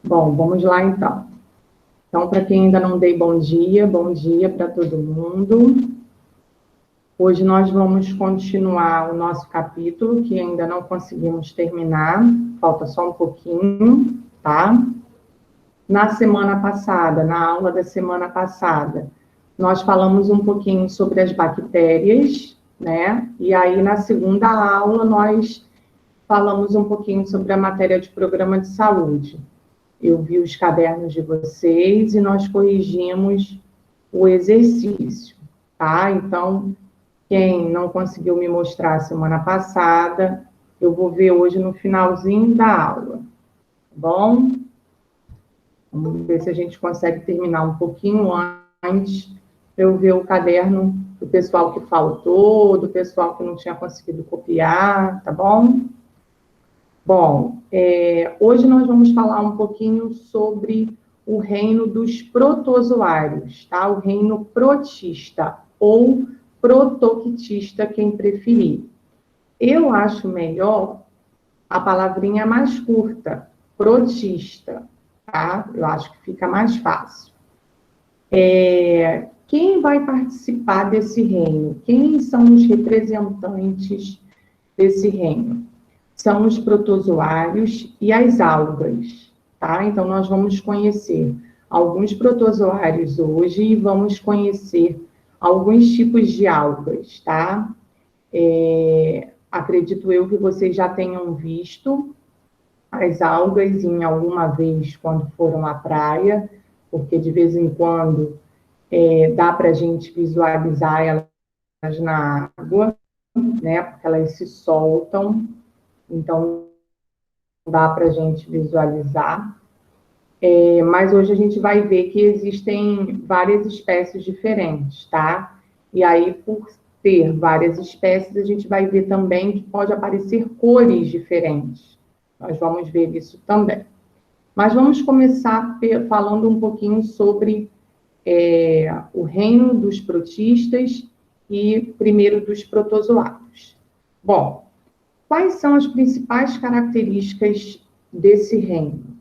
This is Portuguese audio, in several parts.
Bom, vamos lá então. Então, para quem ainda não dei bom dia para todo mundo. Hoje nós vamos continuar o nosso capítulo, que ainda não conseguimos terminar, falta só um pouquinho, tá? Na semana passada, na aula da semana passada, nós falamos um pouquinho sobre as bactérias, né? E aí, na segunda aula, nós falamos um pouquinho sobre a matéria de programa de saúde. Eu vi os cadernos de vocês e nós corrigimos o exercício, tá? Então, quem não conseguiu me mostrar semana passada, eu vou ver hoje no finalzinho da aula, tá bom? Vamos ver se a gente consegue terminar um pouquinho antes, para eu ver o caderno do pessoal que faltou, do pessoal que não tinha conseguido copiar, tá bom? Bom, hoje nós vamos falar um pouquinho sobre o reino dos protozoários, tá? O reino protista, ou protoquitista, quem preferir. Eu acho melhor a palavrinha mais curta, protista, tá? Eu acho que fica mais fácil. Quem vai participar desse reino? Quem são os representantes desse reino? São os protozoários e as algas, tá? Então, nós vamos conhecer alguns protozoários hoje e vamos conhecer alguns tipos de algas, tá? Acredito eu que vocês já tenham visto as algas em alguma vez quando foram à praia, porque de vez em quando dá para a gente visualizar elas na água, né? Porque elas se soltam, então dá para a gente visualizar. Mas hoje a gente vai ver que existem várias espécies diferentes, tá? E aí, por ter várias espécies, a gente vai ver também que pode aparecer cores diferentes. Nós vamos ver isso também. Mas vamos começar falando um pouquinho sobre o reino dos protistas e primeiro dos protozoários. Bom, quais são as principais características desse reino?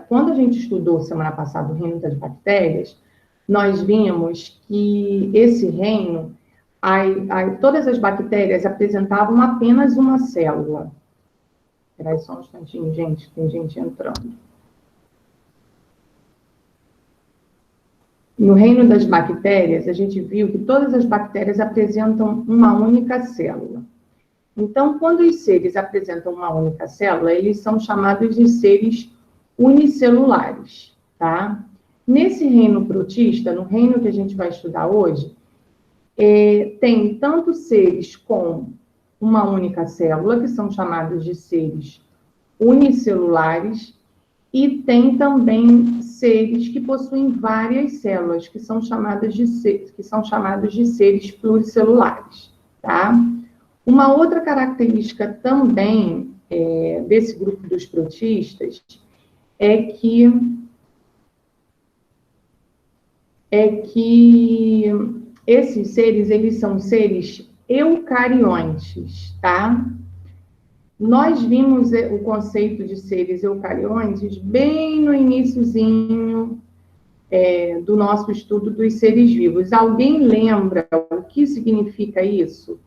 Quando a gente estudou semana passada o reino das bactérias, nós vimos que esse reino, todas as bactérias apresentavam apenas uma célula. Espera aí só um instantinho, gente, tem gente entrando. No reino das bactérias, a gente viu que todas as bactérias apresentam uma única célula. Então, quando os seres apresentam uma única célula, eles são chamados de seres unicelulares, tá? Nesse reino protista, no reino que a gente vai estudar hoje, tem tanto seres com uma única célula, que são chamados de seres unicelulares, e tem também seres que possuem várias células, que são chamados de seres pluricelulares, tá? Uma outra característica também desse grupo dos protistas é que esses seres, eles são seres eucariontes, tá? Nós vimos o conceito de seres eucariontes bem no iniciozinho do nosso estudo dos seres vivos. Alguém lembra o que significa isso?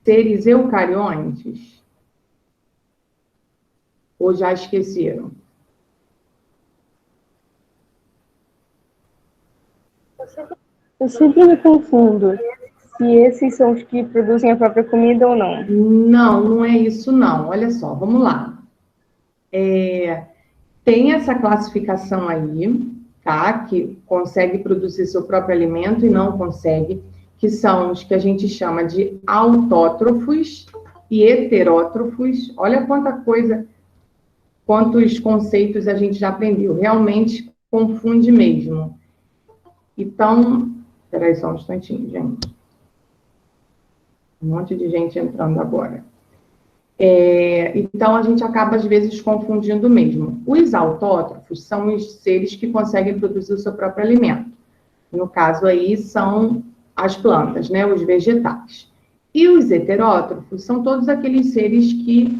Seres eucariontes? Ou já esqueceram? Eu sempre me confundo se esses são os que produzem a própria comida ou não. Não, não é isso não. Olha só, vamos lá. Tem essa classificação aí, tá? Que consegue produzir seu próprio alimento e não consegue, que são os que a gente chama de autótrofos e heterótrofos. Olha quanta coisa, quantos conceitos a gente já aprendeu. Realmente confunde mesmo. Então, espera aí só um instantinho, gente. Um monte de gente entrando agora. Então, a gente acaba, às vezes, confundindo mesmo. Os autótrofos são os seres que conseguem produzir o seu próprio alimento. No caso aí, são as plantas, né, os vegetais. E os heterótrofos são todos aqueles seres que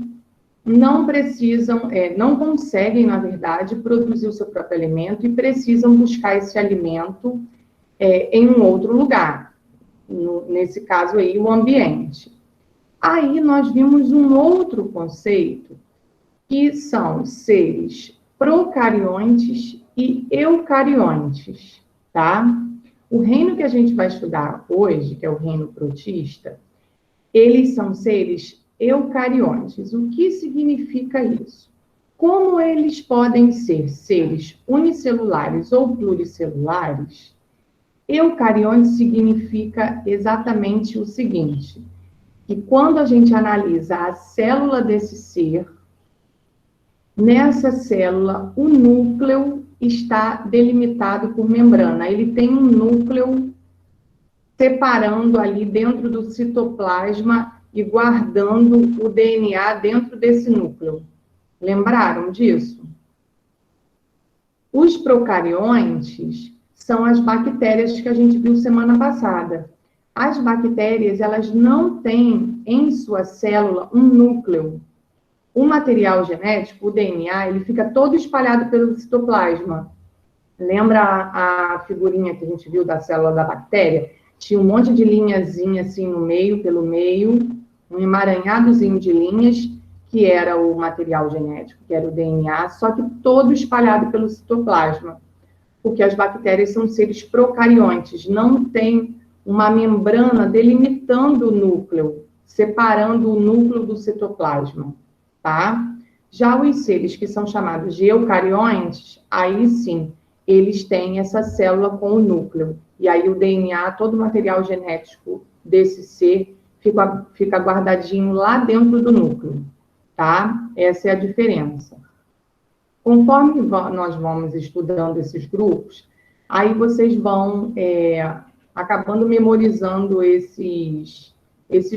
não precisam, não conseguem, na verdade, produzir o seu próprio alimento e precisam buscar esse alimento em um outro lugar. Nesse caso aí, o ambiente. Aí nós vimos um outro conceito, que são seres procariontes e eucariontes, tá? O reino que a gente vai estudar hoje, que é o reino protista, eles são seres eucariontes. O que significa isso? Como eles podem ser seres unicelulares ou pluricelulares, eucarionte significa exatamente o seguinte, que quando a gente analisa a célula desse ser, nessa célula, o núcleo está delimitado por membrana. Ele tem um núcleo separando ali dentro do citoplasma e guardando o DNA dentro desse núcleo. Lembraram disso? Os procariontes são as bactérias que a gente viu semana passada. As bactérias, elas não têm em sua célula um núcleo. O material genético, o DNA, ele fica todo espalhado pelo citoplasma. Lembra a figurinha que a gente viu da célula da bactéria? Tinha um monte de linhazinha assim no meio, pelo meio, um emaranhadozinho de linhas, que era o material genético, que era o DNA, só que todo espalhado pelo citoplasma. Porque as bactérias são seres procariontes, não tem uma membrana delimitando o núcleo, separando o núcleo do citoplasma, tá? Já os seres que são chamados de eucariontes, aí sim, eles têm essa célula com o núcleo. E aí o DNA, todo o material genético desse ser, fica guardadinho lá dentro do núcleo, tá? Essa é a diferença. Conforme nós vamos estudando esses grupos, aí vocês vão acabando memorizando esses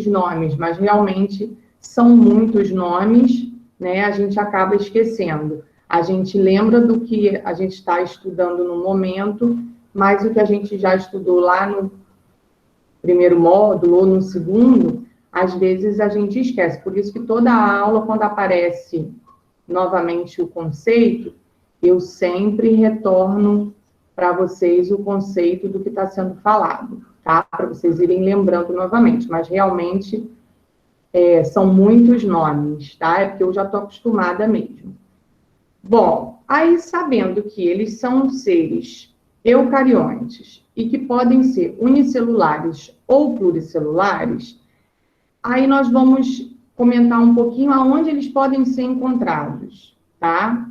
nomes, mas realmente são muitos nomes, né? A gente acaba esquecendo. A gente lembra do que a gente está estudando no momento, mas o que a gente já estudou lá no primeiro módulo ou no segundo, às vezes a gente esquece. Por isso que toda a aula, quando aparece novamente o conceito, eu sempre retorno para vocês o conceito do que está sendo falado, tá? Para vocês irem lembrando novamente, mas realmente são muitos nomes, tá? É porque eu já estou acostumada mesmo. Bom, aí sabendo que eles são seres eucariontes e que podem ser unicelulares ou pluricelulares, aí nós vamos comentar um pouquinho aonde eles podem ser encontrados, tá?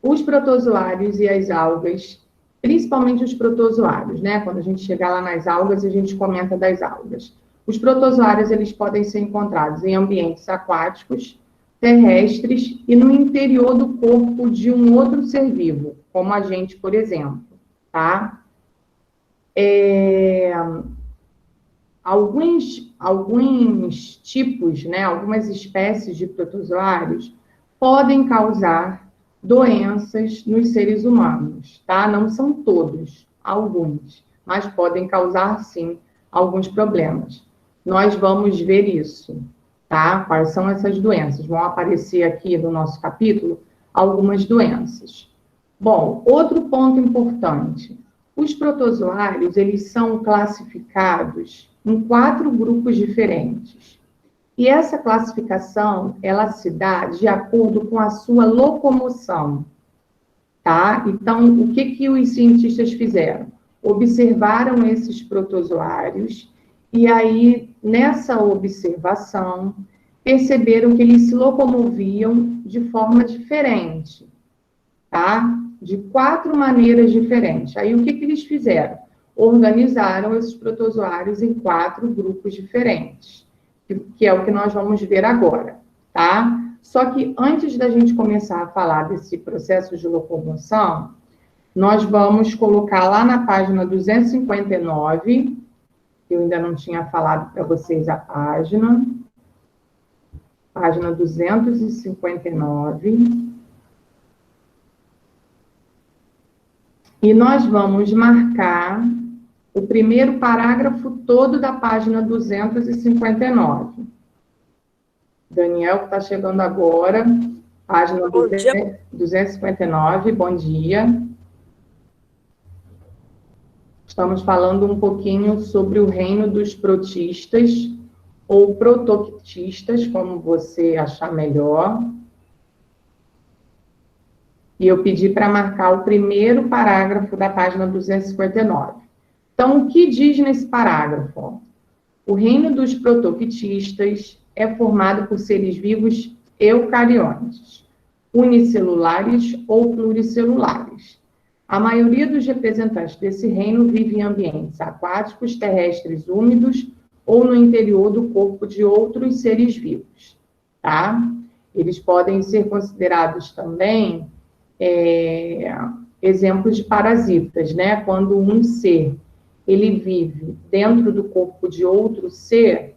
Os protozoários e as algas, principalmente os protozoários, né? Quando a gente chegar lá nas algas, a gente comenta das algas. Os protozoários, eles podem ser encontrados em ambientes aquáticos, terrestres e no interior do corpo de um outro ser vivo, como a gente, por exemplo, tá? Alguns tipos, né, algumas espécies de protozoários podem causar doenças nos seres humanos, tá? Não são todos, alguns, mas podem causar, sim, alguns problemas. Nós vamos ver isso, tá? Quais são essas doenças? Vão aparecer aqui no nosso capítulo algumas doenças. Bom, outro ponto importante. Os protozoários, eles são classificados em 4 grupos diferentes. E essa classificação, ela se dá de acordo com a sua locomoção, tá? Então, o que os cientistas fizeram? Observaram esses protozoários e aí, nessa observação, perceberam que eles se locomoviam de forma diferente, tá? De 4 maneiras diferentes. Aí, o que eles fizeram? Organizaram esses protozoários em 4 grupos diferentes, que é o que nós vamos ver agora, tá? Só que antes da gente começar a falar desse processo de locomoção, nós vamos colocar lá na página 259, eu ainda não tinha falado para vocês a página 259, e nós vamos marcar o primeiro parágrafo todo da página 259. Daniel, que está chegando agora, página 259, bom dia. Estamos falando um pouquinho sobre o reino dos protistas, ou protoctistas, como você achar melhor. E eu pedi para marcar o primeiro parágrafo da página 259. Então, o que diz nesse parágrafo? O reino dos protoctistas é formado por seres vivos eucariontes, unicelulares ou pluricelulares. A maioria dos representantes desse reino vive em ambientes aquáticos, terrestres úmidos ou no interior do corpo de outros seres vivos, tá? Eles podem ser considerados também exemplos de parasitas, né? Quando um ser ele vive dentro do corpo de outro ser,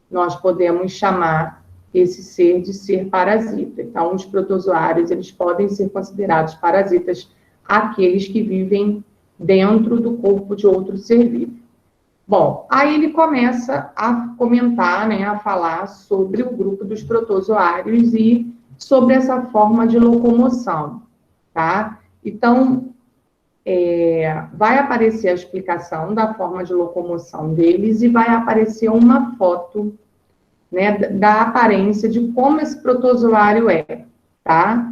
nós podemos chamar esse ser de ser parasita. Então, os protozoários, eles podem ser considerados parasitas aqueles que vivem dentro do corpo de outro ser vivo. Bom, aí ele começa a comentar, né, a falar sobre o grupo dos protozoários e sobre essa forma de locomoção, tá? Então, vai aparecer a explicação da forma de locomoção deles e vai aparecer uma foto, né, da aparência de como esse protozoário é, tá?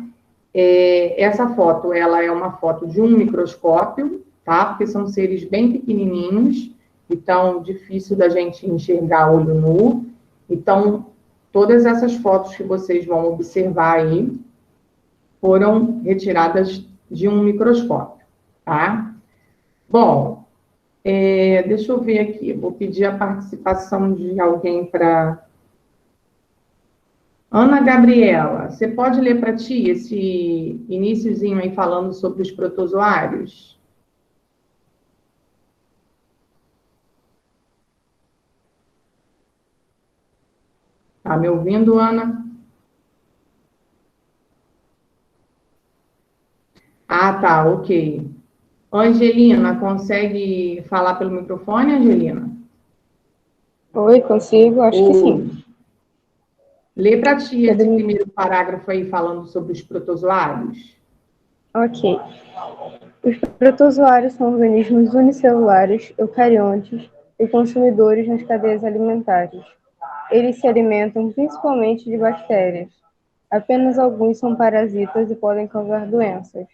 Essa foto, ela é uma foto de um microscópio, tá? Porque são seres bem pequenininhos, então difícil da gente enxergar olho nu. Então, todas essas fotos que vocês vão observar aí foram retiradas de um microscópio, tá? Bom, deixa eu ver aqui, vou pedir a participação de alguém para... Ana Gabriela, você pode ler para ti esse iniciozinho aí falando sobre os protozoários? Tá me ouvindo, Ana? Ah, tá, ok. Angelina, consegue falar pelo microfone, Angelina? Oi, consigo? Acho que sim. Lê para ti esse primeiro parágrafo aí falando sobre os protozoários. Ok. Os protozoários são organismos unicelulares, eucariontes e consumidores nas cadeias alimentares. Eles se alimentam principalmente de bactérias. Apenas alguns são parasitas e podem causar doenças.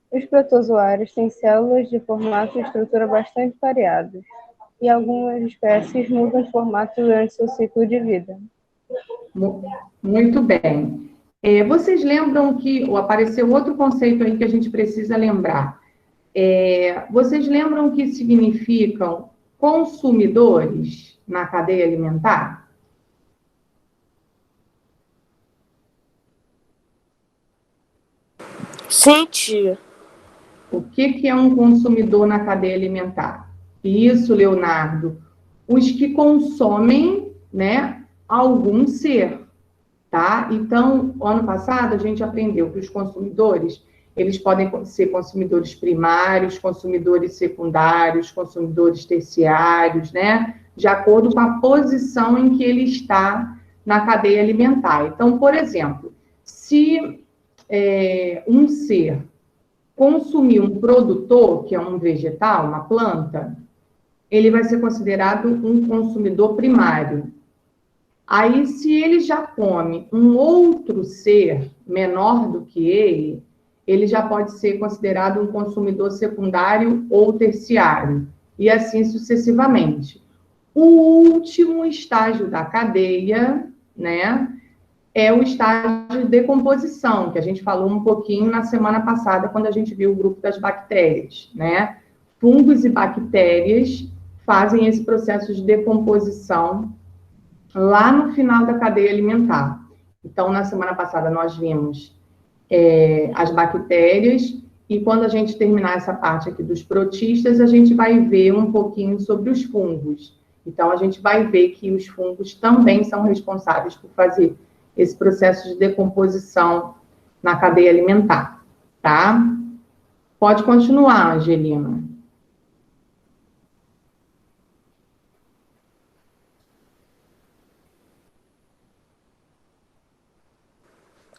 Os protozoários têm células de formato e estrutura bastante variados, e algumas espécies mudam de formato durante seu ciclo de vida. Muito bem. Vocês lembram que apareceu outro conceito aí que a gente precisa lembrar. Vocês lembram o que significam consumidores na cadeia alimentar? Sim, tia. O que é um consumidor na cadeia alimentar? Isso, Leonardo. Os que consomem, né, algum ser, tá? Então, ano passado, a gente aprendeu que os consumidores, eles podem ser consumidores primários, consumidores secundários, consumidores terciários, né? De acordo com a posição em que ele está na cadeia alimentar. Então, por exemplo, se um ser consumir um produtor, que é um vegetal, uma planta, ele vai ser considerado um consumidor primário. Aí, se ele já come um outro ser menor do que ele já pode ser considerado um consumidor secundário ou terciário, e assim sucessivamente. O último estágio da cadeia, né, é o estágio de decomposição, que a gente falou um pouquinho na semana passada, quando a gente viu o grupo das bactérias, né? Fungos e bactérias fazem esse processo de decomposição lá no final da cadeia alimentar. Então, na semana passada, nós vimos as bactérias, e quando a gente terminar essa parte aqui dos protistas, a gente vai ver um pouquinho sobre os fungos. Então, a gente vai ver que os fungos também são responsáveis por fazer esse processo de decomposição na cadeia alimentar, tá? Pode continuar, Angelina.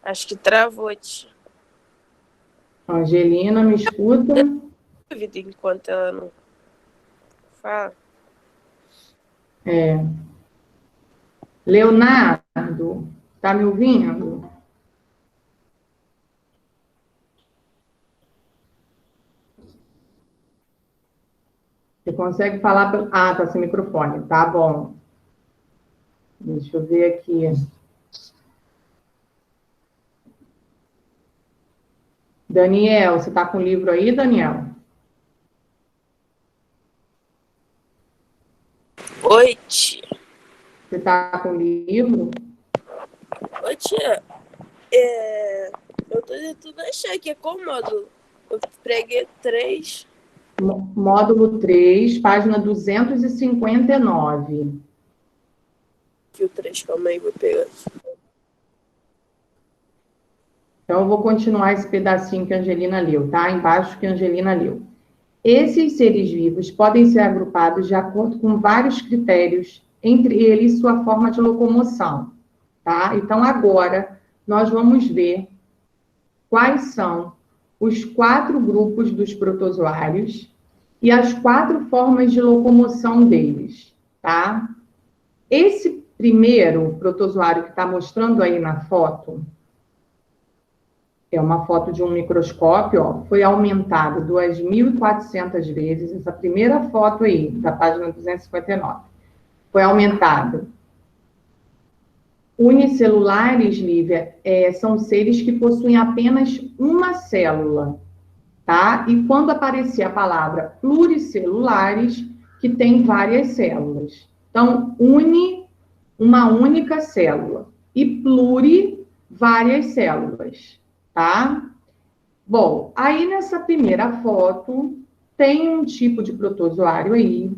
Acho que travou, tia. Angelina, me escuta? Dúvida enquanto ela não fala. Leonardo, tá me ouvindo? Você consegue falar pelo... Ah, tá sem microfone. Tá bom. Deixa eu ver aqui. Daniel, você tá com o livro aí, Daniel? Oi, tia. Você tá com o livro? Oi, tia. Eu tô tentando achar aqui. Qual módulo? Eu preguei 3. Módulo 3, página 259. Que o 3, calma aí, vou pegar. Então, eu vou continuar esse pedacinho que a Angelina leu, tá? Embaixo que a Angelina leu. Esses seres vivos podem ser agrupados de acordo com vários critérios, entre eles sua forma de locomoção, tá? Então, agora, nós vamos ver quais são os 4 grupos dos protozoários e as 4 formas de locomoção deles, tá? Esse primeiro protozoário que está mostrando aí na foto, é uma foto de um microscópio, ó, foi aumentado 2.400 vezes. Essa primeira foto aí, da página 259, foi aumentado. Unicelulares, Lívia, são seres que possuem apenas uma célula, tá? E quando aparecer a palavra pluricelulares, que tem várias células. Então, uma única célula. E pluri, várias células, tá? Bom, aí nessa primeira foto, tem um tipo de protozoário aí,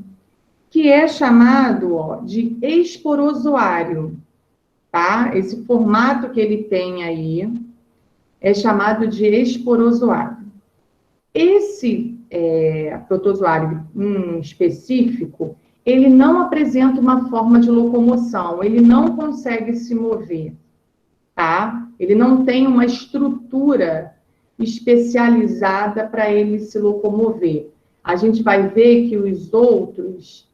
que é chamado, ó, de esporozoário, tá? Esse formato que ele tem aí é chamado de esporozoário. Esse protozoário específico, ele não apresenta uma forma de locomoção, ele não consegue se mover, tá? Ele não tem uma estrutura especializada para ele se locomover. A gente vai ver que os outros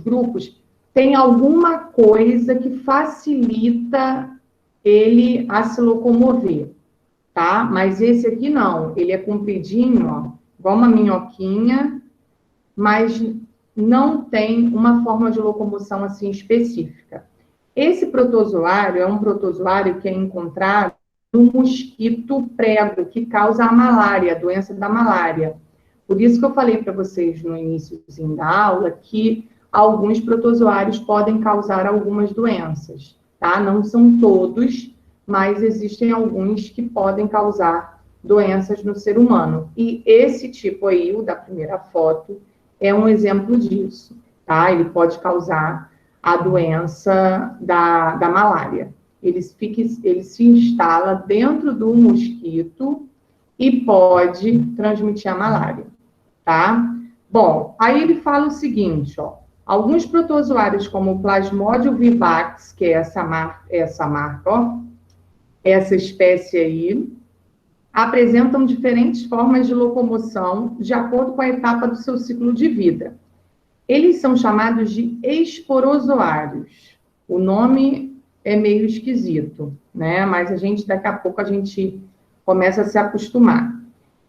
grupos têm alguma coisa que facilita ele a se locomover, tá? Mas esse aqui não, ele é compridinho, ó, igual uma minhoquinha, mas não tem uma forma de locomoção assim específica. Esse protozoário é um protozoário que é encontrado no mosquito prego, que causa a malária, a doença da malária. Por isso que eu falei para vocês no iníciozinho da aula que alguns protozoários podem causar algumas doenças, tá? Não são todos, mas existem alguns que podem causar doenças no ser humano. E esse tipo aí, o da primeira foto, é um exemplo disso, tá? Ele pode causar a doença da malária. Ele se instala dentro do mosquito e pode transmitir a malária, tá? Bom, aí ele fala o seguinte, ó. Alguns protozoários, como o Plasmodium vivax, que é essa marca, ó, essa espécie aí, apresentam diferentes formas de locomoção de acordo com a etapa do seu ciclo de vida. Eles são chamados de esporozoários. O nome é meio esquisito, né? Mas daqui a pouco a gente começa a se acostumar.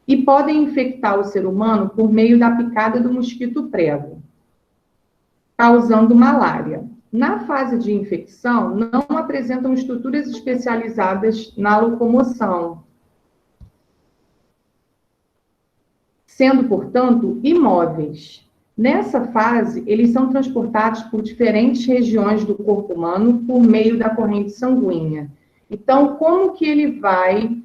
E podem infectar o ser humano por meio da picada do mosquito prego, causando malária. Na fase de infecção, não apresentam estruturas especializadas na locomoção, sendo, portanto, imóveis. Nessa fase, eles são transportados por diferentes regiões do corpo humano por meio da corrente sanguínea. Então, como que ele vai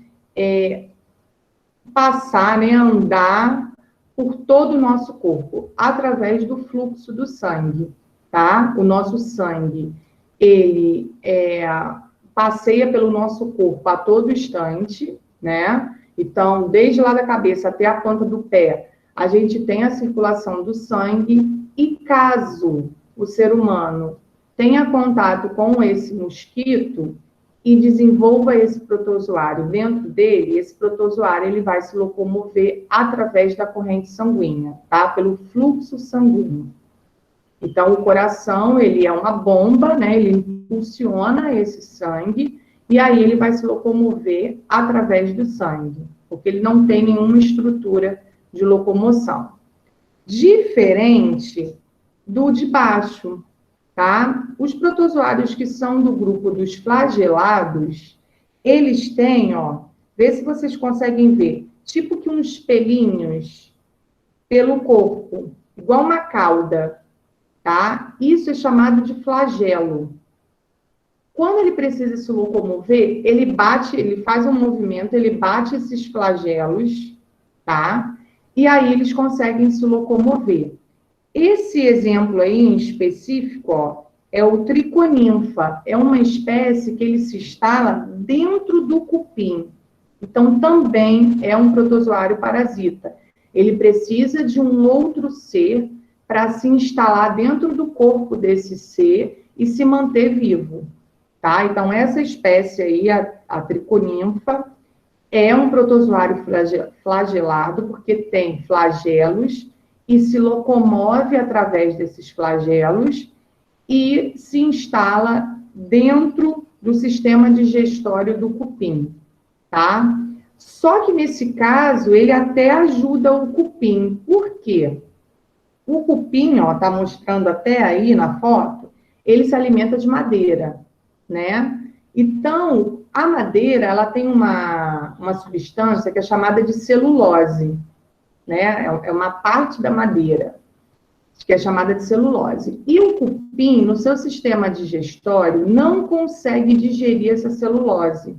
passar, né, andar por todo o nosso corpo? Através do fluxo do sangue, tá? O nosso sangue, ele passeia pelo nosso corpo a todo instante, né? Então, desde lá da cabeça até a planta do pé, a gente tem a circulação do sangue e caso o ser humano tenha contato com esse mosquito, e desenvolva esse protozoário dentro dele, esse protozoário ele vai se locomover através da corrente sanguínea, tá? Pelo fluxo sanguíneo. Então, o coração, ele é uma bomba, né? Ele impulsiona esse sangue e aí ele vai se locomover através do sangue, porque ele não tem nenhuma estrutura de locomoção. Diferente do de baixo, tá? Os protozoários que são do grupo dos flagelados, eles têm, ó, vê se vocês conseguem ver, tipo que uns pelinhos pelo corpo, igual uma cauda, tá? Isso é chamado de flagelo. Quando ele precisa se locomover, ele bate, ele faz um movimento, ele bate esses flagelos, tá? E aí eles conseguem se locomover. Esse exemplo aí em específico, ó, é o triconinfa. É uma espécie que ele se instala dentro do cupim. Então, também é um protozoário parasita. Ele precisa de um outro ser para se instalar dentro do corpo desse ser e se manter vivo, tá? Então, essa espécie aí, a triconinfa, é um protozoário flagelado, porque tem flagelos e se locomove através desses flagelos e se instala dentro do sistema digestório do cupim, tá? Só que nesse caso, ele até ajuda o cupim. Por quê? O cupim, ó, tá mostrando até aí na foto, ele se alimenta de madeira, né? Então, a madeira, ela tem uma substância que é chamada de celulose, né? É uma parte da madeira, que é chamada de celulose. E o cupim, no seu sistema digestório, não consegue digerir essa celulose.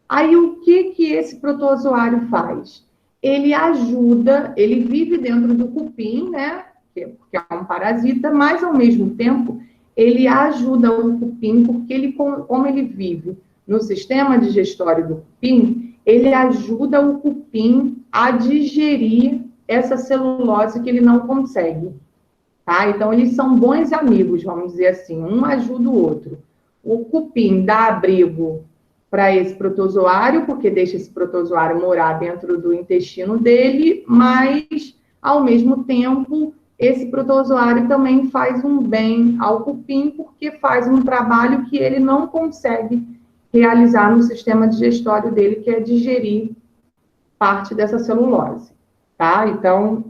Aí, o que esse protozoário faz? Ele ajuda, ele vive dentro do cupim, né? Porque é um parasita, mas, ao mesmo tempo, ele ajuda o cupim, porque ele, como ele vive no sistema digestório do cupim, ele ajuda o cupim a digerir essa celulose que ele não consegue, tá? Então, eles são bons amigos, vamos dizer assim, um ajuda o outro. O cupim dá abrigo para esse protozoário, porque deixa esse protozoário morar dentro do intestino dele, mas, ao mesmo tempo, esse protozoário também faz um bem ao cupim, porque faz um trabalho que ele não consegue realizar no sistema digestório dele, que é digerir parte dessa celulose, tá? Então,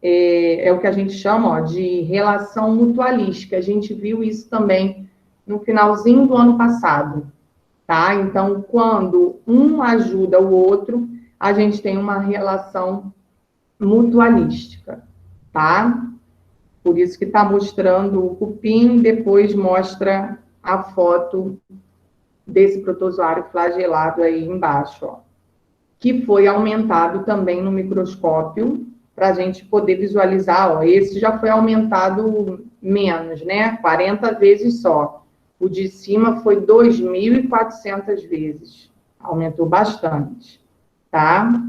é o que a gente chama, ó, de relação mutualística. A gente viu isso também no finalzinho do ano passado, tá? Então, quando um ajuda o outro, a gente tem uma relação mutualística, tá? Por isso que está mostrando o cupim, depois mostra a foto desse protozoário flagelado aí embaixo, ó, que foi aumentado também no microscópio, para a gente poder visualizar, ó, esse já foi aumentado menos, né? 40 vezes só. O de cima foi 2.400 vezes. Aumentou bastante, tá?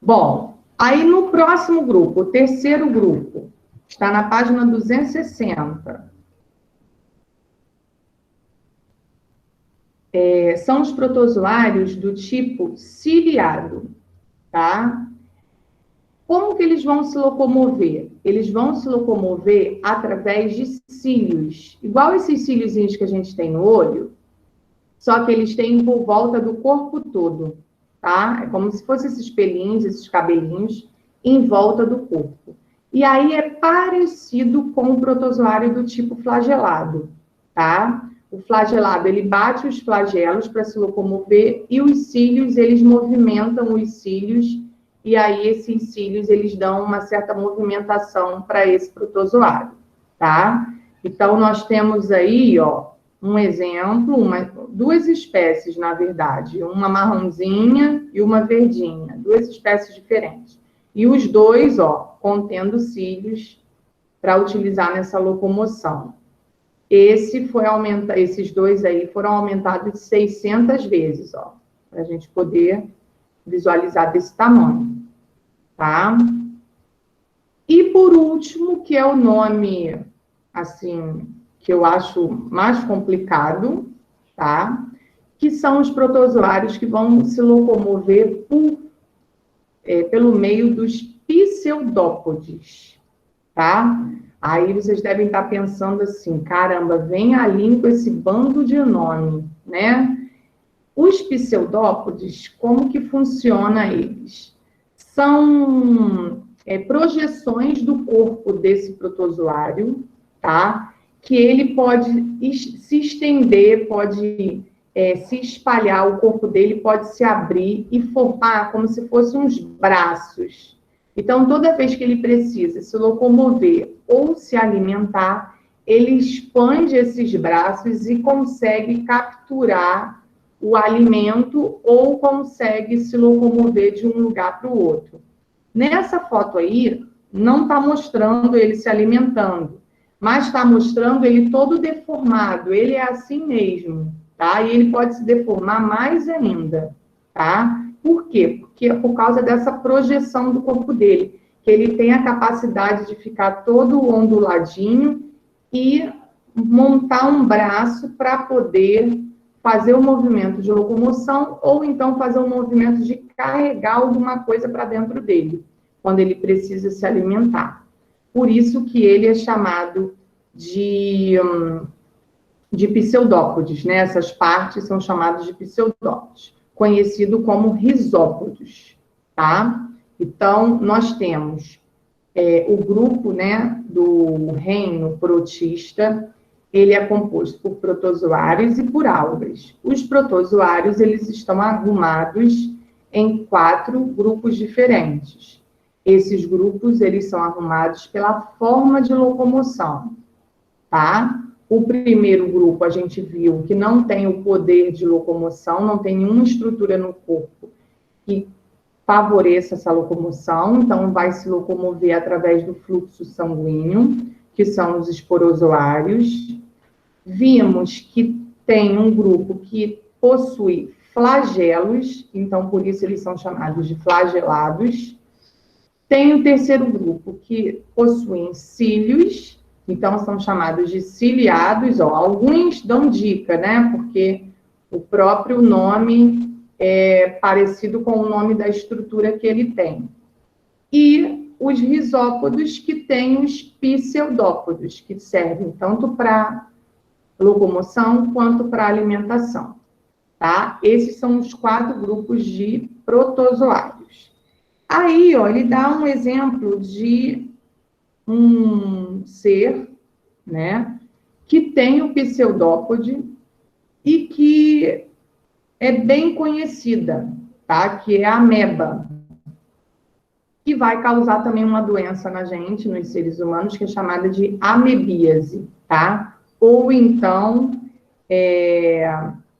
Bom, aí no próximo grupo, o terceiro grupo, está na página 260. São os protozoários do tipo ciliado, tá? Como que eles vão se locomover? Eles vão se locomover através de cílios, igual esses cíliozinhos que a gente tem no olho, só que eles têm por volta do corpo todo, tá? É como se fossem esses pelinhos, esses cabelinhos, em volta do corpo. E aí é parecido com o protozoário do tipo flagelado, tá? O flagelado, ele bate os flagelos para se locomover e os cílios, eles movimentam os cílios e aí esses cílios, eles dão uma certa movimentação para esse protozoário, tá? Então, nós temos aí, ó, um exemplo, duas espécies, na verdade, uma marronzinha e uma verdinha, duas espécies diferentes. E os dois, ó, contendo cílios para utilizar nessa locomoção. Esses dois aí foram aumentados 600 vezes, ó, para a gente poder visualizar desse tamanho, tá? E por último, que é o nome, assim, que eu acho mais complicado, tá? Que são os protozoários que vão se locomover pelo meio dos pseudópodes, tá? Aí vocês devem estar pensando assim, caramba, vem a língua esse bando de nome, né? Os pseudópodes, como que funciona eles? São projeções do corpo desse protozoário, tá? Que ele pode se estender, pode se espalhar, o corpo dele pode se abrir e formar como se fossem uns braços. Então, toda vez que ele precisa se locomover ou se alimentar, ele expande esses braços e consegue capturar o alimento ou consegue se locomover de um lugar para o outro. Nessa foto aí, não está mostrando ele se alimentando, mas está mostrando ele todo deformado, ele é assim mesmo, tá? E ele pode se deformar mais ainda, tá? Por quê? Porque é por causa dessa projeção do corpo dele, que ele tem a capacidade de ficar todo onduladinho e montar um braço para poder fazer o movimento de locomoção ou então fazer o movimento de carregar alguma coisa para dentro dele, quando ele precisa se alimentar. Por isso que ele é chamado de pseudópodes, né? Essas partes são chamadas de pseudópodes, conhecido como risópodos, tá? Então, nós temos o grupo, né, do reino protista, ele é composto por protozoários e por algas. Os protozoários, eles estão arrumados em 4 grupos diferentes. Esses grupos, eles são arrumados pela forma de locomoção, tá? O primeiro grupo, a gente viu que não tem o poder de locomoção, não tem nenhuma estrutura no corpo que favoreça essa locomoção, então vai se locomover através do fluxo sanguíneo, que são os esporozoários. Vimos que tem um grupo que possui flagelos, então por isso eles são chamados de flagelados. Tem o terceiro grupo que possuem cílios, então são chamados de ciliados, ó. Alguns dão dica, né? Porque o próprio nome é parecido com o nome da estrutura que ele tem. E os risópodos, que têm os pseudópodos, que servem tanto para locomoção quanto para alimentação, tá? Esses são os 4 grupos de protozoários. Aí, ó, ele dá um exemplo de um ser, né, que tem o pseudópode e que é bem conhecida, tá? Que é a ameba, que vai causar também uma doença na gente, nos seres humanos, que é chamada de amebíase, tá? Ou então,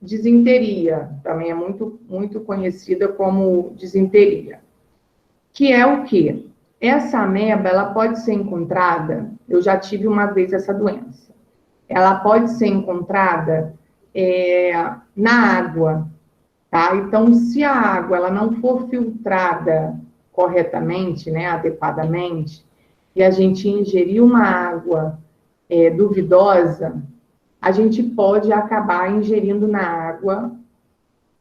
disenteria, também é muito, muito conhecida como disenteria. Que é o quê? Essa ameba, ela pode ser encontrada, eu já tive uma vez essa doença, ela pode ser encontrada na água, tá? Então, se a água ela não for filtrada corretamente, né, adequadamente, e a gente ingerir uma água duvidosa, a gente pode acabar ingerindo na água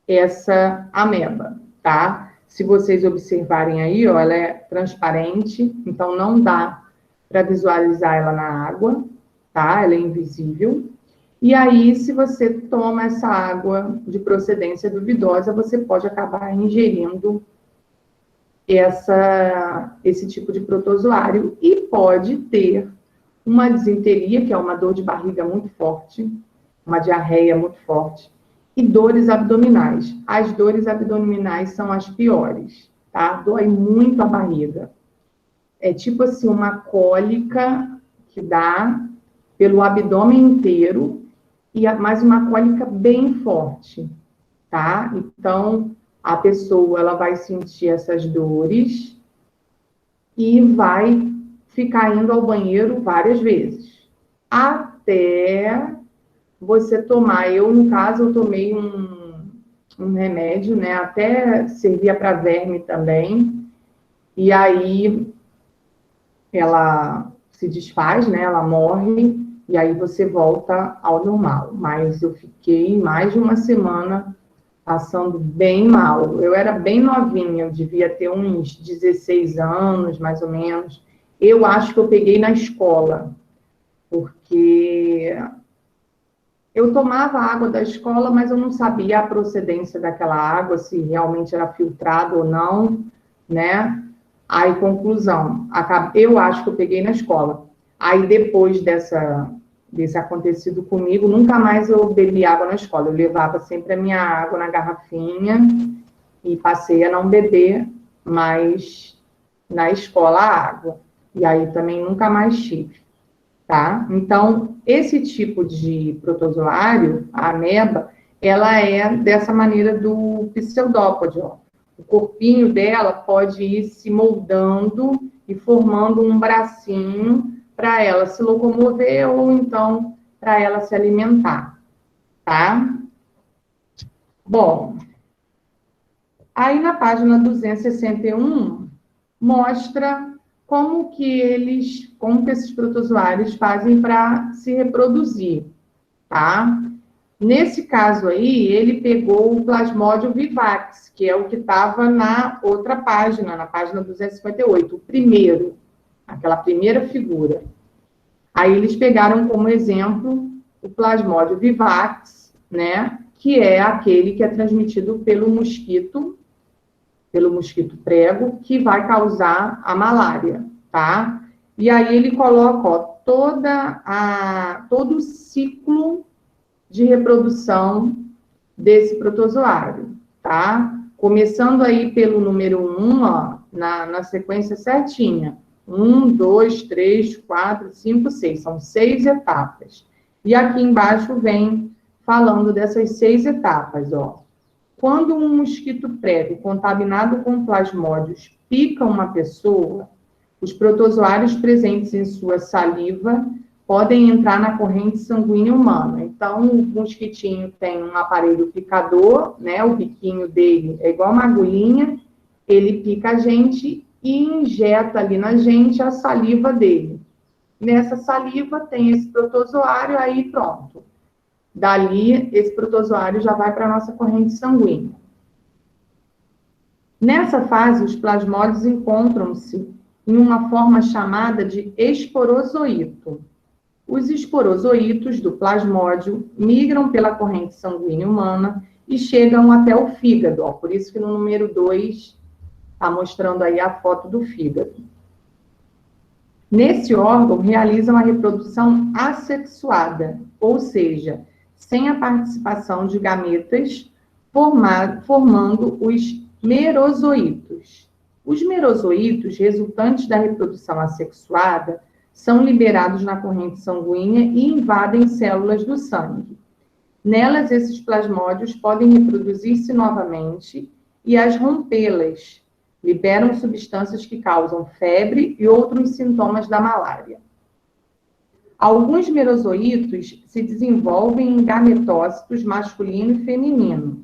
essa ameba, tá? Se vocês observarem aí, ó, ela é transparente, então não dá para visualizar ela na água, tá? Ela é invisível. E aí, se você toma essa água de procedência duvidosa, você pode acabar ingerindo esse tipo de protozoário e pode ter uma disenteria, que é uma dor de barriga muito forte, uma diarreia muito forte, e dores abdominais. As dores abdominais são as piores, tá? Dói muito a barriga. É tipo assim, uma cólica que dá pelo abdômen inteiro, mas uma cólica bem forte, tá? Então, a pessoa, ela vai sentir essas dores e vai ficar indo ao banheiro várias vezes, até você tomar. Eu, no caso, eu tomei um remédio, né? Até servia para verme também. E aí ela se desfaz, né? Ela morre. e aí você volta ao normal. Mas eu fiquei mais de uma semana passando bem mal. Eu era bem novinha, eu devia ter uns 16 anos, mais ou menos. Eu acho que eu peguei na escola, porque eu tomava água da escola, mas eu não sabia a procedência daquela água, se realmente era filtrada ou não, né? Aí, conclusão, eu acho que eu peguei na escola. Aí, depois desse acontecido comigo, nunca mais eu bebi água na escola. Eu levava sempre a minha água na garrafinha e passei a não beber mais na escola a água. E aí, também, nunca mais tive. Tá? Então, esse tipo de protozoário, a ameba, ela é dessa maneira do pseudópode, ó. O corpinho dela pode ir se moldando e formando um bracinho para ela se locomover ou então para ela se alimentar, tá? Bom, aí na página 261 mostra como que esses protozoários fazem para se reproduzir, tá? Nesse caso aí, ele pegou o Plasmodium vivax, que é o que estava na outra página, na página 258, o primeiro, aquela primeira figura. Aí eles pegaram como exemplo o Plasmodium vivax, né, que é aquele que é transmitido pelo mosquito prego, que vai causar a malária, tá? E aí ele coloca, ó, todo o ciclo de reprodução desse protozoário, tá? Começando aí pelo número 1, ó, na sequência certinha. 1, 2, 3, 4, 5, 6. São 6 etapas. E aqui embaixo vem falando dessas 6 etapas, ó. Quando um mosquito prego contaminado com plasmódios pica uma pessoa, os protozoários presentes em sua saliva podem entrar na corrente sanguínea humana. Então, o mosquitinho tem um aparelho picador, né? O biquinho dele é igual uma agulhinha, ele pica a gente e injeta ali na gente a saliva dele. Nessa saliva tem esse protozoário, aí pronto. Dali, esse protozoário já vai para a nossa corrente sanguínea. Nessa fase, os plasmódios encontram-se em uma forma chamada de esporozoito. Os esporozoitos do plasmódio migram pela corrente sanguínea humana e chegam até o fígado. Ó, por isso que no número 2 está mostrando aí a foto do fígado. Nesse órgão, realizam a reprodução assexuada, ou seja, sem a participação de gametas, formando os merozoitos. Os merozoitos, resultantes da reprodução assexuada, são liberados na corrente sanguínea e invadem células do sangue. Nelas, esses plasmódios podem reproduzir-se novamente e as rompê-las. Liberam substâncias que causam febre e outros sintomas da malária. Alguns merozoitos se desenvolvem em gametócitos masculino e feminino.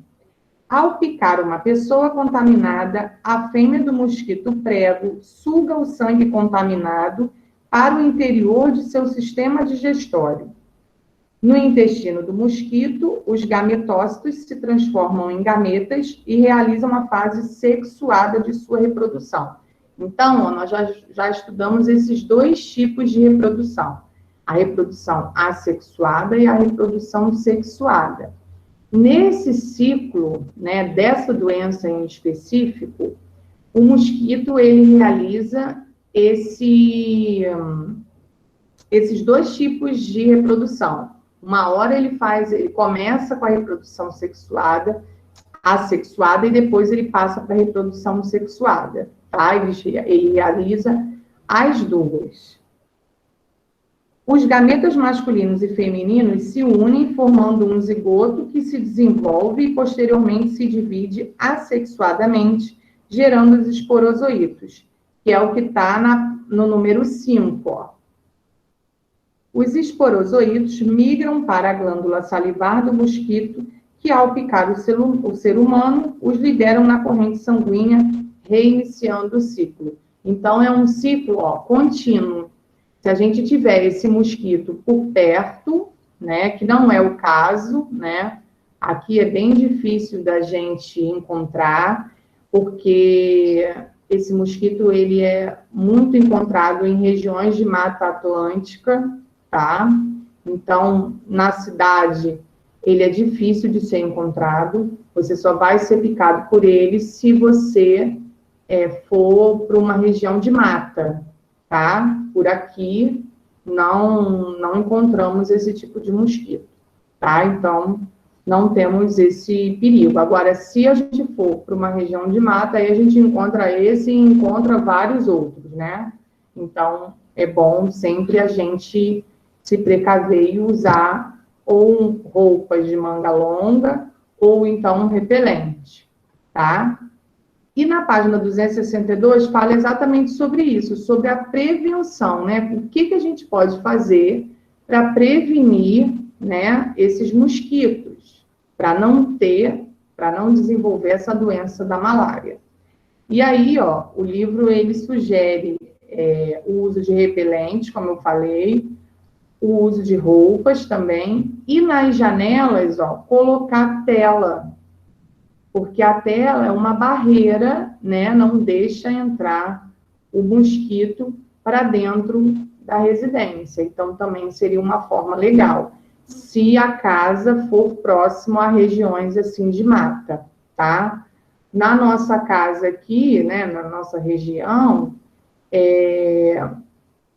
Ao picar uma pessoa contaminada, a fêmea do mosquito prego suga o sangue contaminado para o interior de seu sistema digestório. No intestino do mosquito, os gametócitos se transformam em gametas e realizam a fase sexuada de sua reprodução. Então, nós já estudamos esses 2 tipos de reprodução. A reprodução assexuada e a reprodução sexuada. Nesse ciclo, né, dessa doença em específico, o mosquito, ele realiza esses 2 tipos de reprodução. Uma hora ele começa com a reprodução assexuada, e depois ele passa para a reprodução sexuada, tá? Ele realiza as 2. Os gametas masculinos e femininos se unem, formando um zigoto que se desenvolve e posteriormente se divide assexuadamente, gerando os esporozoitos, que é o que está no número 5, ó. Os esporozoitos migram para a glândula salivar do mosquito, que ao picar o ser humano, os liberam na corrente sanguínea, reiniciando o ciclo. Então, é um ciclo, ó, contínuo. Se a gente tiver esse mosquito por perto, né, que não é o caso, né, aqui é bem difícil da gente encontrar, porque esse mosquito, ele é muito encontrado em regiões de Mata Atlântica, tá? Então, na cidade, ele é difícil de ser encontrado, você só vai ser picado por ele se você for para uma região de mata, tá? Por aqui, não encontramos esse tipo de mosquito, tá? Então, não temos esse perigo. Agora, se a gente for para uma região de mata, aí a gente encontra esse e encontra vários outros, né? Então, é bom sempre a gente se precaver e usar ou roupas de manga longa ou então um repelente, tá? E na página 262 fala exatamente sobre isso, sobre a prevenção, né? O que a gente pode fazer para prevenir, né, esses mosquitos, para não desenvolver essa doença da malária. E aí, ó, o livro, ele sugere o uso de repelente, como eu falei, o uso de roupas também, e nas janelas, ó, colocar tela, porque a tela é uma barreira, né, não deixa entrar o mosquito para dentro da residência. Então, também seria uma forma legal, se a casa for próximo a regiões, assim, de mata, tá? Na nossa casa aqui, né, na nossa região,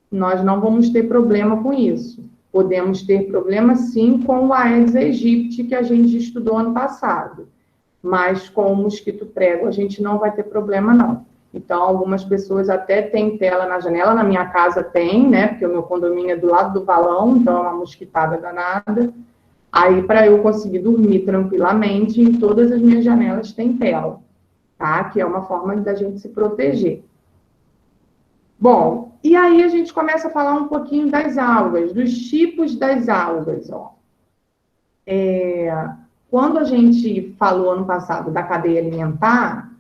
nós não vamos ter problema com isso. Podemos ter problema, sim, com o Aedes aegypti, que a gente estudou ano passado. Mas com o mosquito prego, a gente não vai ter problema, não. Então, algumas pessoas até têm tela na janela. Na minha casa tem, né? Porque o meu condomínio é do lado do valão, então é uma mosquitada danada. Aí, para eu conseguir dormir tranquilamente, em todas as minhas janelas tem tela, tá? Que é uma forma da gente se proteger. Bom, e aí a gente começa a falar um pouquinho das algas, dos tipos das algas, ó. Quando a gente falou ano passado da cadeia alimentar,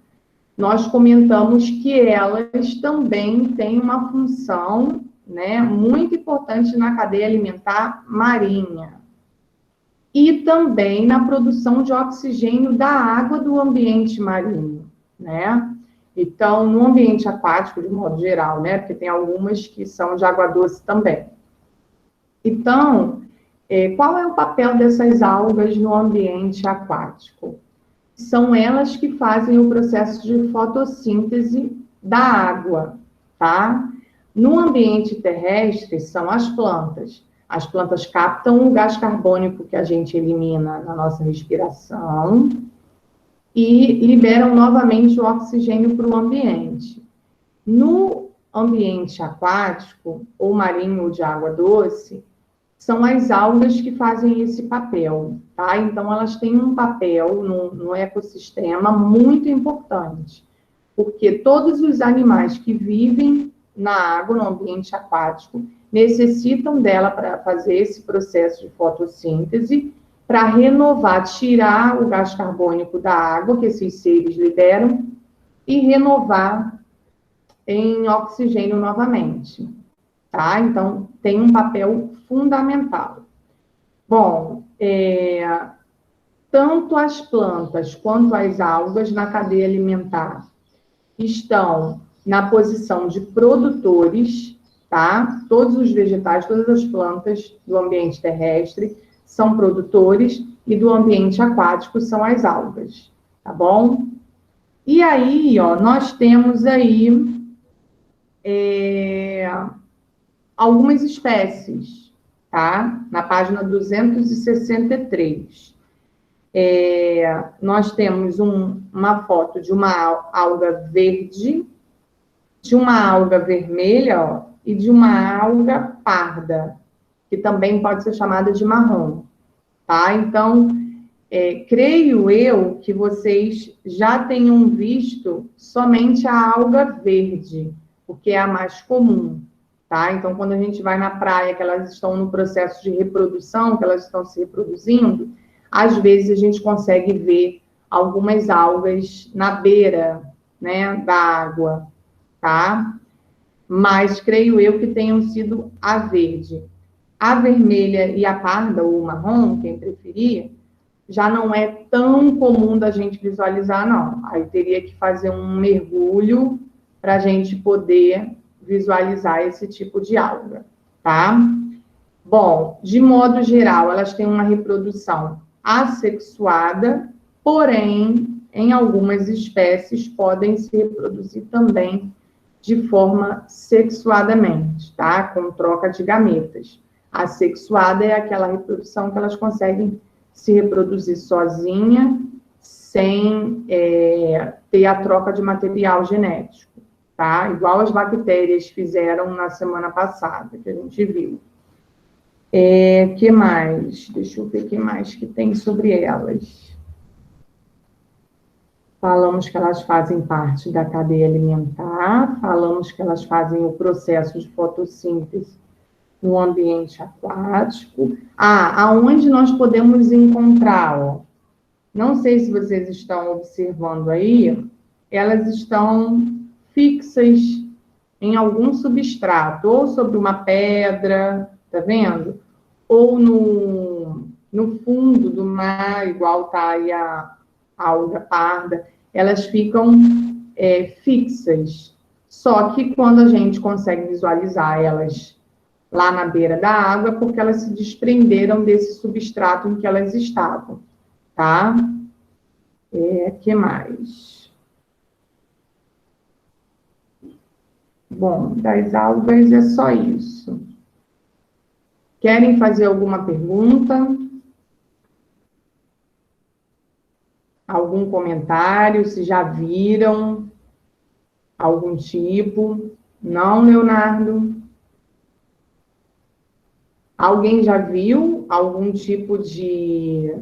nós comentamos que elas também têm uma função, né, muito importante na cadeia alimentar marinha. E também na produção de oxigênio da água do ambiente marinho, né? Então, no ambiente aquático, de modo geral, né? Porque tem algumas que são de água doce também. Então, qual é o papel dessas algas no ambiente aquático? São elas que fazem o processo de fotossíntese da água, tá? No ambiente terrestre, são as plantas. As plantas captam o gás carbônico que a gente elimina na nossa respiração e liberam novamente o oxigênio para o ambiente. No ambiente aquático, ou marinho ou de água doce, são as algas que fazem esse papel, tá? Então, elas têm um papel no ecossistema muito importante, porque todos os animais que vivem na água, no ambiente aquático, necessitam dela para fazer esse processo de fotossíntese, para renovar, tirar o gás carbônico da água que esses seres liberam e renovar em oxigênio novamente, tá? Então, tem um papel fundamental. Bom, tanto as plantas quanto as algas na cadeia alimentar estão na posição de produtores, tá? Todos os vegetais, todas as plantas do ambiente terrestre são produtores e do ambiente aquático são as algas, tá bom? E aí, ó, nós temos aí algumas espécies, tá? Na página 263. Nós temos uma foto de uma alga verde, de uma alga vermelha, ó, e de uma alga parda, que também pode ser chamada de marrom, tá? Então, creio eu que vocês já tenham visto somente a alga verde, porque é a mais comum, tá? Então, quando a gente vai na praia, que elas estão no processo de reprodução, que elas estão se reproduzindo, às vezes a gente consegue ver algumas algas na beira, né, da água, tá? mas creio eu que tenham sido a verde. A vermelha e a parda, ou marrom, quem preferir, já não é tão comum da gente visualizar, não. Aí teria que fazer um mergulho para a gente poder visualizar esse tipo de alga, tá? Bom, de modo geral, elas têm uma reprodução assexuada, porém, em algumas espécies, podem se reproduzir também de forma sexuadamente, tá? Com troca de gametas. A sexuada é aquela reprodução que elas conseguem se reproduzir sozinha, sem ter a troca de material genético, tá? Igual as bactérias fizeram na semana passada, que a gente viu. Que mais? Deixa eu ver o que mais que tem sobre elas. Falamos que elas fazem parte da cadeia alimentar, falamos que elas fazem o processo de fotossíntese no ambiente aquático. Aonde nós podemos encontrar, ó. Não sei se vocês estão observando aí, elas estão fixas em algum substrato, ou sobre uma pedra, tá vendo? Ou no fundo do mar, igual tá aí a alga parda, elas ficam fixas. Só que quando a gente consegue visualizar elas lá na beira da água, porque elas se desprenderam desse substrato em que elas estavam, tá? Que mais? Bom, das algas é só isso. Querem fazer alguma pergunta? Algum comentário? Se já viram algum tipo? Não, Leonardo? Alguém já viu algum tipo de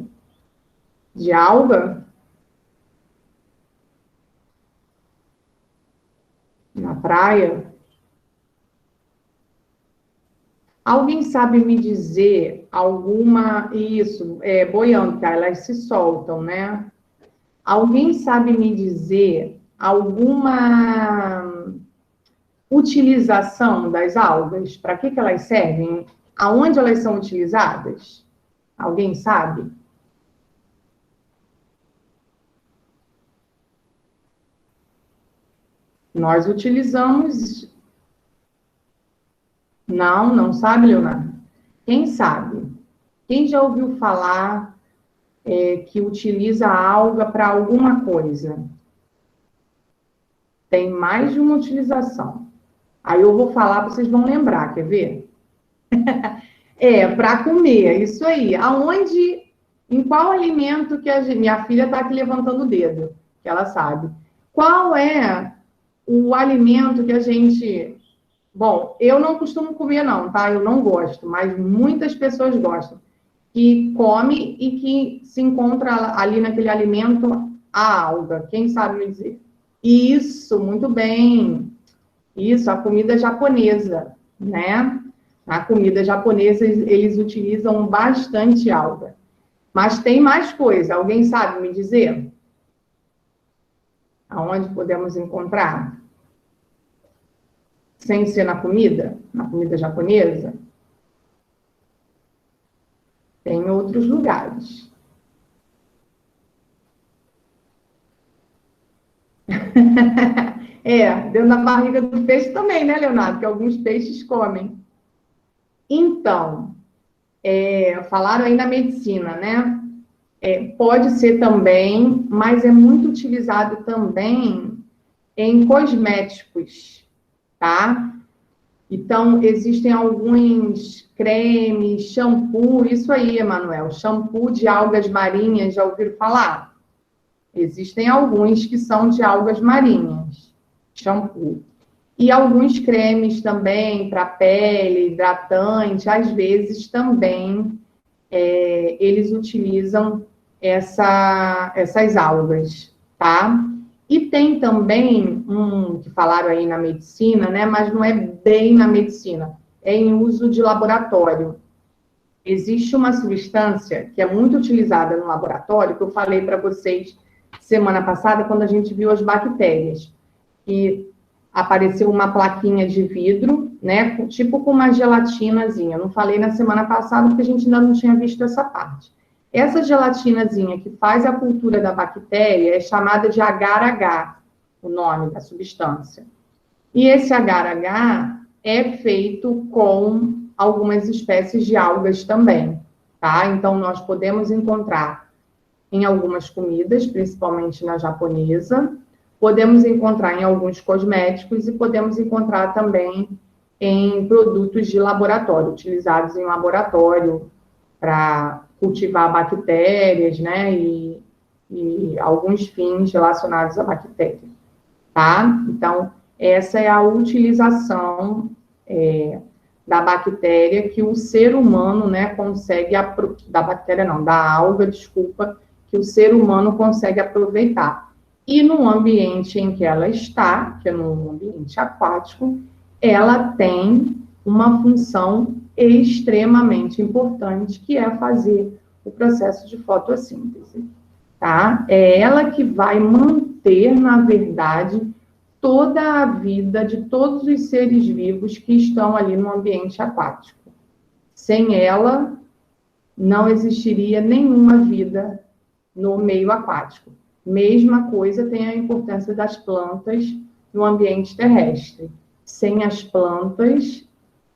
alga na praia? Alguém sabe me dizer alguma... Isso, boiando, tá? Elas se soltam, né? Alguém sabe me dizer alguma utilização das algas? Para que elas servem? Aonde elas são utilizadas? Alguém sabe? Nós utilizamos... Não sabe, Leonardo? Quem sabe? Quem já ouviu falar que utiliza a alga para alguma coisa? Tem mais de uma utilização. Aí eu vou falar, vocês vão lembrar, quer ver? Para comer, isso aí. Em qual alimento que minha filha está aqui levantando o dedo, que ela sabe. Qual é o alimento que a gente... Bom, eu não costumo comer não, tá? Eu não gosto, mas muitas pessoas gostam. Que come e que se encontra ali naquele alimento a alga. Quem sabe me dizer? Isso, muito bem. Isso, a comida japonesa, né? A comida japonesa, eles utilizam bastante alga. Mas tem mais coisa. Alguém sabe me dizer? Aonde podemos encontrar? Sem ser na comida japonesa? Tem em outros lugares. Dentro da barriga do peixe também, né, Leonardo? Que alguns peixes comem. Então, falaram aí na medicina, né? Pode ser também, mas é muito utilizado também em cosméticos, tá? Então, existem alguns cremes, shampoo, isso aí, Emanuel, shampoo de algas marinhas, já ouviram falar? Existem alguns que são de algas marinhas, shampoo. E alguns cremes também para pele, hidratante, às vezes também eles utilizam essas algas, tá? E tem também que falaram aí na medicina, né? Mas não é bem na medicina, é em uso de laboratório. Existe uma substância que é muito utilizada no laboratório, que eu falei para vocês semana passada, quando a gente viu as bactérias. E apareceu uma plaquinha de vidro, né, tipo com uma gelatinazinha. Eu não falei na semana passada porque a gente ainda não tinha visto essa parte. Essa gelatinazinha que faz a cultura da bactéria é chamada de agar-agar, o nome da substância. E esse agar-agar é feito com algumas espécies de algas também, tá? Então, nós podemos encontrar em algumas comidas, principalmente na japonesa, podemos encontrar em alguns cosméticos e podemos encontrar também em produtos de laboratório, utilizados em laboratório para cultivar bactérias, né, e alguns fins relacionados à bactéria, tá? Então, essa é a utilização da bactéria que o ser humano, né, consegue, da bactéria não, da alga, desculpa, que o ser humano consegue aproveitar. E no ambiente em que ela está, que é no ambiente aquático, ela tem uma função extremamente importante, que é fazer o processo de fotossíntese, tá? É ela que vai manter, na verdade, toda a vida de todos os seres vivos que estão ali no ambiente aquático. Sem ela, não existiria nenhuma vida no meio aquático. Mesma coisa tem a importância das plantas no ambiente terrestre. Sem as plantas,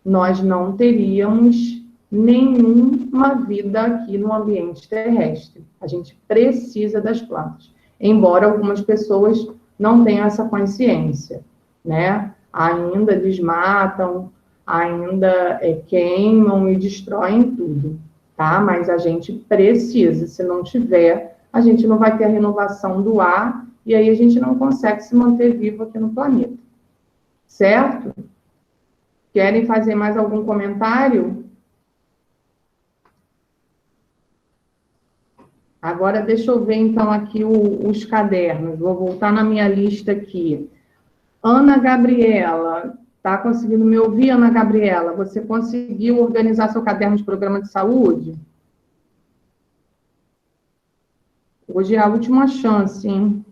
nós não teríamos nenhuma vida aqui no ambiente terrestre. A gente precisa das plantas. Embora algumas pessoas não tenham essa consciência, né? Ainda desmatam, ainda queimam e destroem tudo, tá? Mas a gente precisa, se não tiver, a gente não vai ter a renovação do ar e aí a gente não consegue se manter vivo aqui no planeta. Certo? Querem fazer mais algum comentário? Agora, deixa eu ver, então, aqui os cadernos. Vou voltar na minha lista aqui. Ana Gabriela, tá conseguindo me ouvir, Ana Gabriela? Você conseguiu organizar seu caderno de programa de saúde? Hoje é a última chance, hein?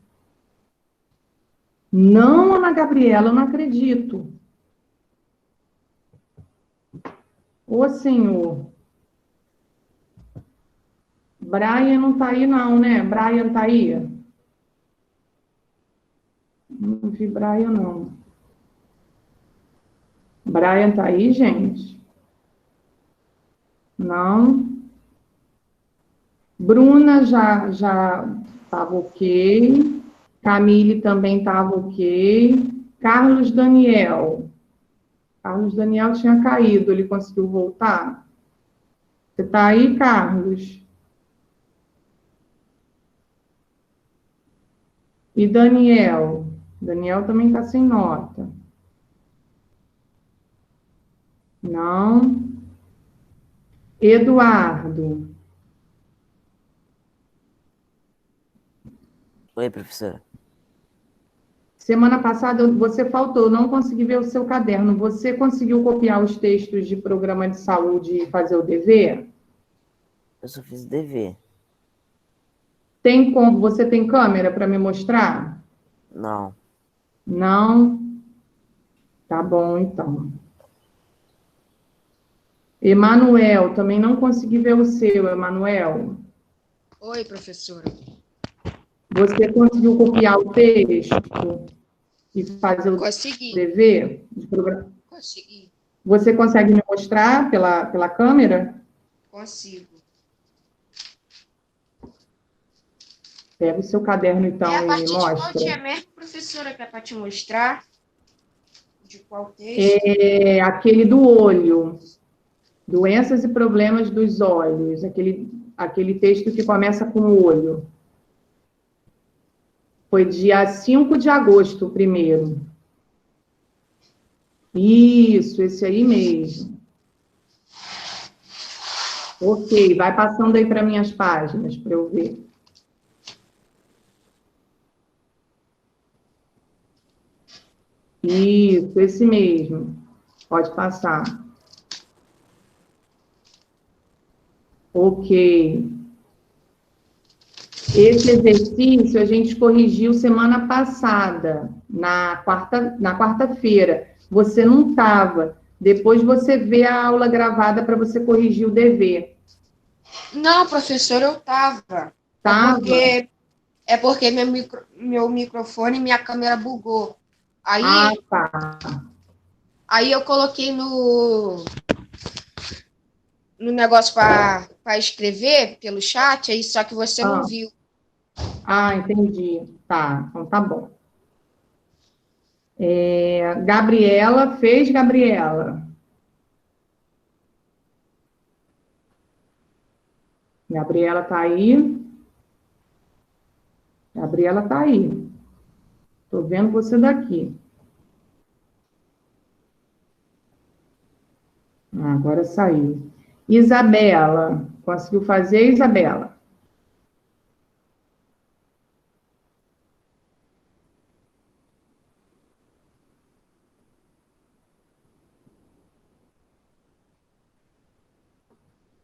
Não, Ana Gabriela, eu não acredito. Ô, senhor. Brian não tá aí, não, né? Brian tá aí? Não vi Brian, não. Brian tá aí, gente? Não. Bruna já estava ok. Camille também estava ok. Carlos Daniel. Carlos Daniel tinha caído, ele conseguiu voltar? Você está aí, Carlos? E Daniel? Daniel também está sem nota. Não. Eduardo. Oi, professora. Semana passada você faltou, não consegui ver o seu caderno. Você conseguiu copiar os textos de programa de saúde e fazer o dever? Eu só fiz dever. Tem como? Você tem câmera para me mostrar? Não. Não? Tá bom, então. Emanuel, também não consegui ver o seu, Emanuel. Oi, professora. Você conseguiu copiar o texto e fazer o Consegui. dever de programa? Consegui. Você consegue me mostrar pela câmera? Consigo. Pega o seu caderno, então, É a e me partir de qual mostra. dia mesmo, professora, que é para te mostrar? De qual texto? É aquele do olho. Doenças e problemas dos olhos. Aquele texto que começa com o olho. Foi dia 5 de agosto, o primeiro. Isso, esse aí mesmo. Ok, vai passando aí para minhas páginas, para eu ver. Isso, esse mesmo. Pode passar. Ok. Esse exercício a gente corrigiu semana passada, na quarta-feira. Você não estava. Depois você vê a aula gravada para você corrigir o dever. Não, professor, eu tava. É Tava? porque, é porque meu microfone e minha câmera bugou. Ah, Aí, tá. aí eu coloquei no negócio para escrever pelo chat, aí só que você não Ah, viu. entendi. Tá, então tá bom. Gabriela fez, Gabriela. Gabriela tá aí. Gabriela tá aí. Tô vendo você daqui. Agora saiu. Isabela. Conseguiu fazer, Isabela?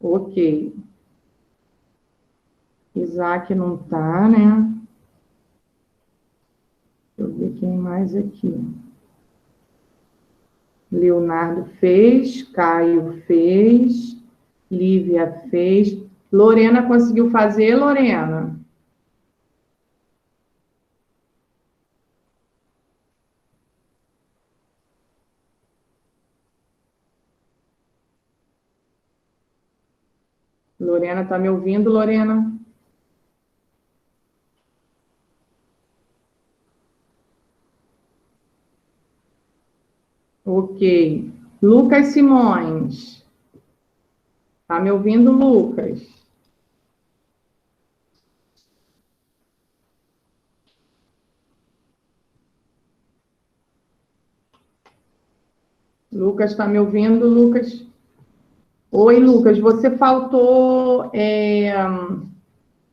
Ok. Isaac não tá, né? Deixa eu ver quem mais aqui. Leonardo fez, Caio fez, Lívia fez. Lorena conseguiu fazer, Lorena? Lorena, tá me ouvindo, Lorena? Ok. Lucas Simões. Tá me ouvindo, Lucas? Lucas, está me ouvindo, Lucas? Oi, Lucas, você faltou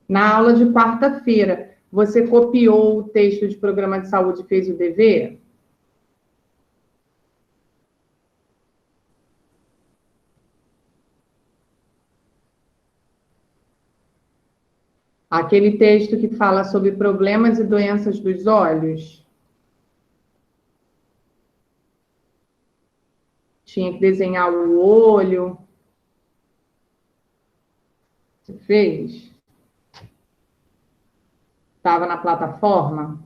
na aula de quarta-feira. Você copiou o texto de programa de saúde e fez o dever? Aquele texto que fala sobre problemas e doenças dos olhos? Tinha que desenhar o olho. Você fez? Estava na plataforma?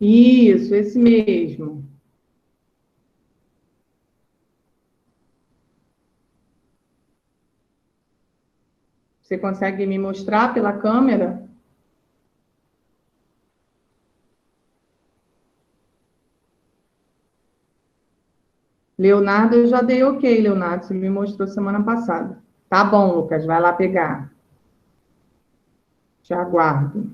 Isso, esse mesmo. Você consegue me mostrar pela câmera? Leonardo, eu já dei ok, Leonardo. Você me mostrou semana passada. Tá bom, Lucas, vai lá pegar. Te aguardo.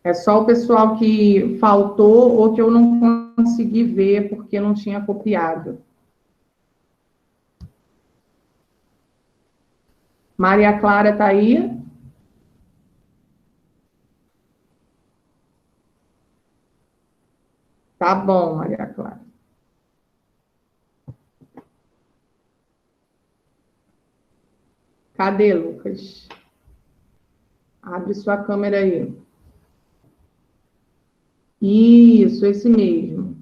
É só o pessoal que faltou ou que eu não consegui ver porque não tinha copiado. Maria Clara está aí? Tá bom, Maria Clara. Cadê, Lucas? Abre sua câmera aí. Isso, esse mesmo.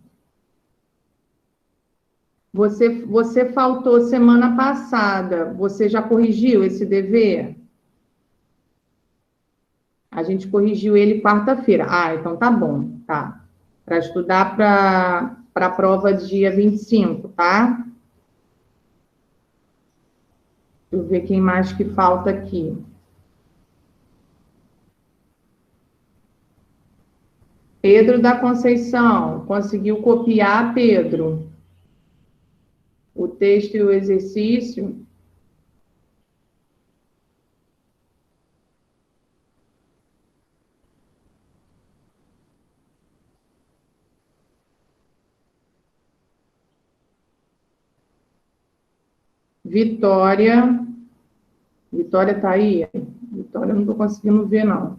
Você faltou semana passada. Você já corrigiu esse dever? A gente corrigiu ele quarta-feira. Então tá bom, tá. Para estudar para a prova dia 25, tá? Deixa eu ver quem mais que falta aqui. Pedro da Conceição, conseguiu copiar, Pedro? O texto e o exercício? Vitória. Vitória tá aí? Vitória, eu não estou conseguindo ver, não.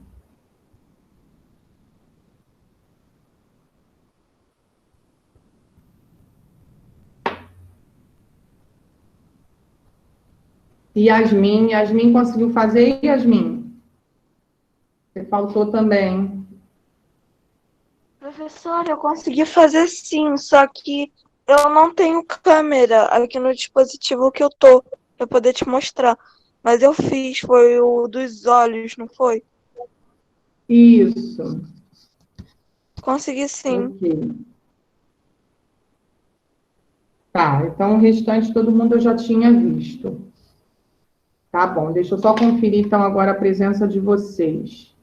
Yasmin. Yasmin conseguiu fazer, Yasmin? Você faltou também. Professora, eu consegui fazer sim, só que eu não tenho câmera aqui no dispositivo que eu tô, pra poder te mostrar. Mas eu fiz, foi o dos olhos, não foi? Isso. Consegui sim. Ok. Tá, então o restante todo mundo eu já tinha visto. Tá bom, deixa eu só conferir então agora a presença de vocês.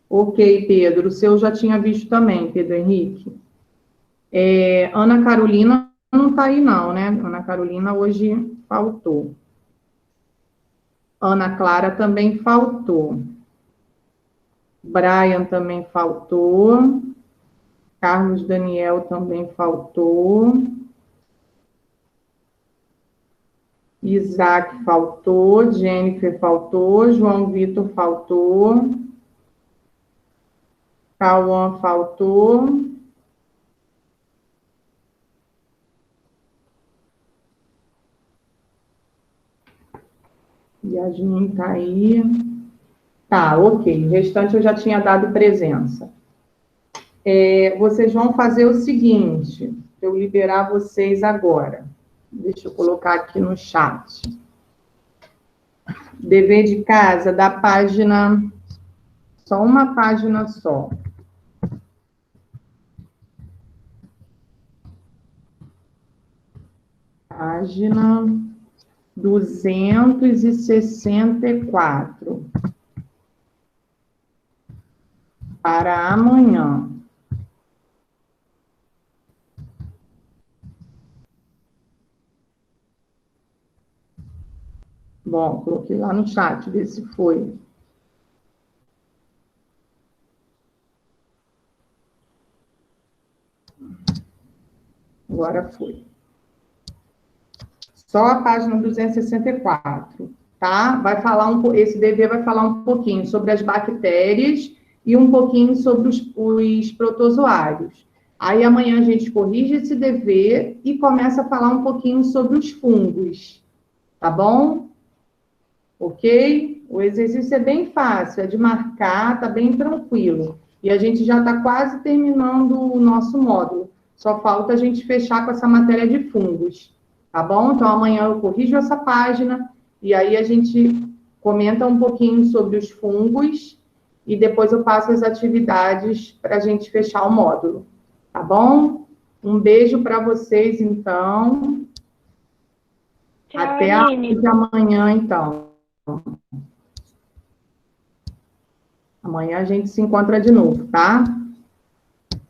Ok, Pedro, o seu eu já tinha visto também, Pedro Henrique. Ana Carolina não está aí não, né? Ana Carolina hoje faltou. Ana Clara também faltou. Brian também faltou. Carlos Daniel também faltou. Isaac faltou. Jennifer faltou. João Vitor faltou. Cauã faltou. Yasmin está aí. Tá, ok. O restante eu já tinha dado presença. Vocês vão fazer o seguinte, eu liberar vocês agora. Deixa eu colocar aqui no chat. Dever de casa da página, só uma página só. Página 264. Para amanhã. Bom, coloquei lá no chat, ver se foi. Agora foi. Só a página 264, tá? Esse dever vai falar um pouquinho sobre as bactérias e um pouquinho sobre os protozoários. Aí amanhã a gente corrige esse dever e começa a falar um pouquinho sobre os fungos, tá bom? Ok? O exercício é bem fácil, é de marcar, tá bem tranquilo. E a gente já está quase terminando o nosso módulo. Só falta a gente fechar com essa matéria de fungos. Tá bom? Então, amanhã eu corrijo essa página e aí a gente comenta um pouquinho sobre os fungos e depois eu passo as atividades para a gente fechar o módulo. Tá bom? Um beijo para vocês, então. Tchau, Até a Aline. de amanhã, então. Amanhã a gente se encontra de novo, tá?